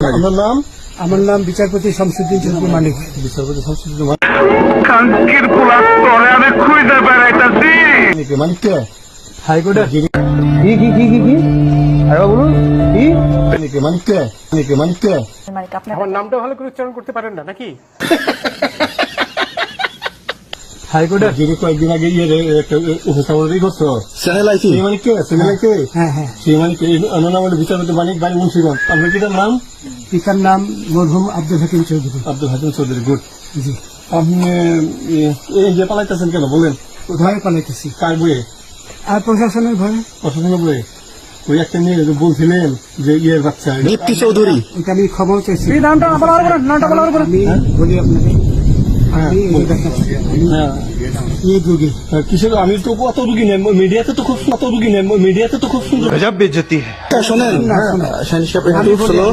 আমার নাম বিচারপতি শামসুদ্দিন চৌধুরী মানিক। বিচারপতি শামসুদ্দিন মানিক কে? হাইকোর্টের কি আরে বলুন কি মানিক কে? মানিক কে? আমার নামটা ভালো করে উচ্চারণ করতে পারেন না নাকি? হাইকোর্টের যিনি কয়েকদিন আগে উপস্থাপনাই করছো চ্যানেল আইছি সেই মানিক কে? হ্যাঁ হ্যাঁ সেই মানিক নাম হলো বিচারপতি মানিক বাড়ি মুন্সিগঞ্জ। আপনার কি নাম? পিতার নাম মরহুম আব্দুল হাকিম চৌধুরী। আব্দুল হাকিম চৌধুরী। গুড। জি। আপনি এই যে পালাইতেছেন কেন বলেন? ভয়ে পালাইতেছি। কার বইয়ে? আর প্রশাসনের ভয়ে। প্রশাসনের বইয়ে ওই একটা নিয়ে বলছিলেন যে ইয়ের বাচ্চা দীপ্তি চৌধুরী। এটা আমি খবর চাইছি। নামটা আমি বলি আপনাকে। কিসের? আমি তো অত রুগী নেই মিডিয়াতে তো খুব সুন্দর শোনেন, শাহিন সাহেব একটু slow।